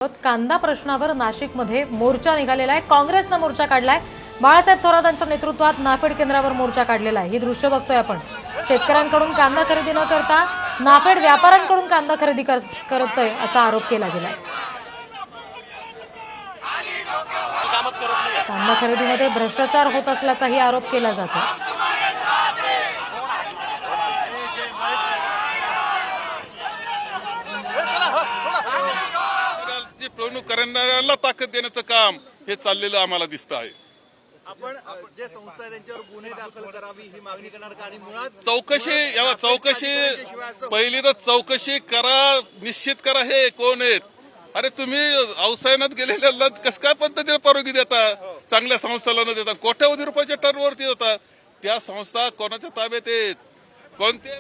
कांदा प्रश्नावर नाशिकमध्ये मोर्चा निघालेला आहे। काँग्रेसने मोर्चा काढलाय। बाळासाहेब थोरातांच्या नेतृत्वात नाफेड केंद्रावर मोर्चा काढलेला आहे। ही दृश्य बघतोय आपण। शेतकऱ्यांकडून कांदा खरेदी न करता नाफेड व्यापाऱ्यांकडून कांदा खरेदी करतोय असा आरोप केला गेलाय। कांदा खरेदीमध्ये भ्रष्टाचार होत असल्याचाही आरोप केला जातो। करणाऱ्याला ताकद देण्याचं काम हे चाललेलं आम्हाला दिसतं आहे। आपण जे संस्था आहे त्यांच्यावर गुन्हे दाखल करावी ही मागणी करणार का? आणि मुळात चौकशी पहिली तर चौकशी करा, निश्चित करा हे कोण आहेत। अरे तुम्ही अवसायनात गेलेल्या कसं काय पद्धतीने परवानगी देता? चांगल्या संस्थाला न देता कोट्यावधी रुपयाच्या टर्नवरती होता। त्या संस्था कोणाच्या ताब्यात आहेत? कोणते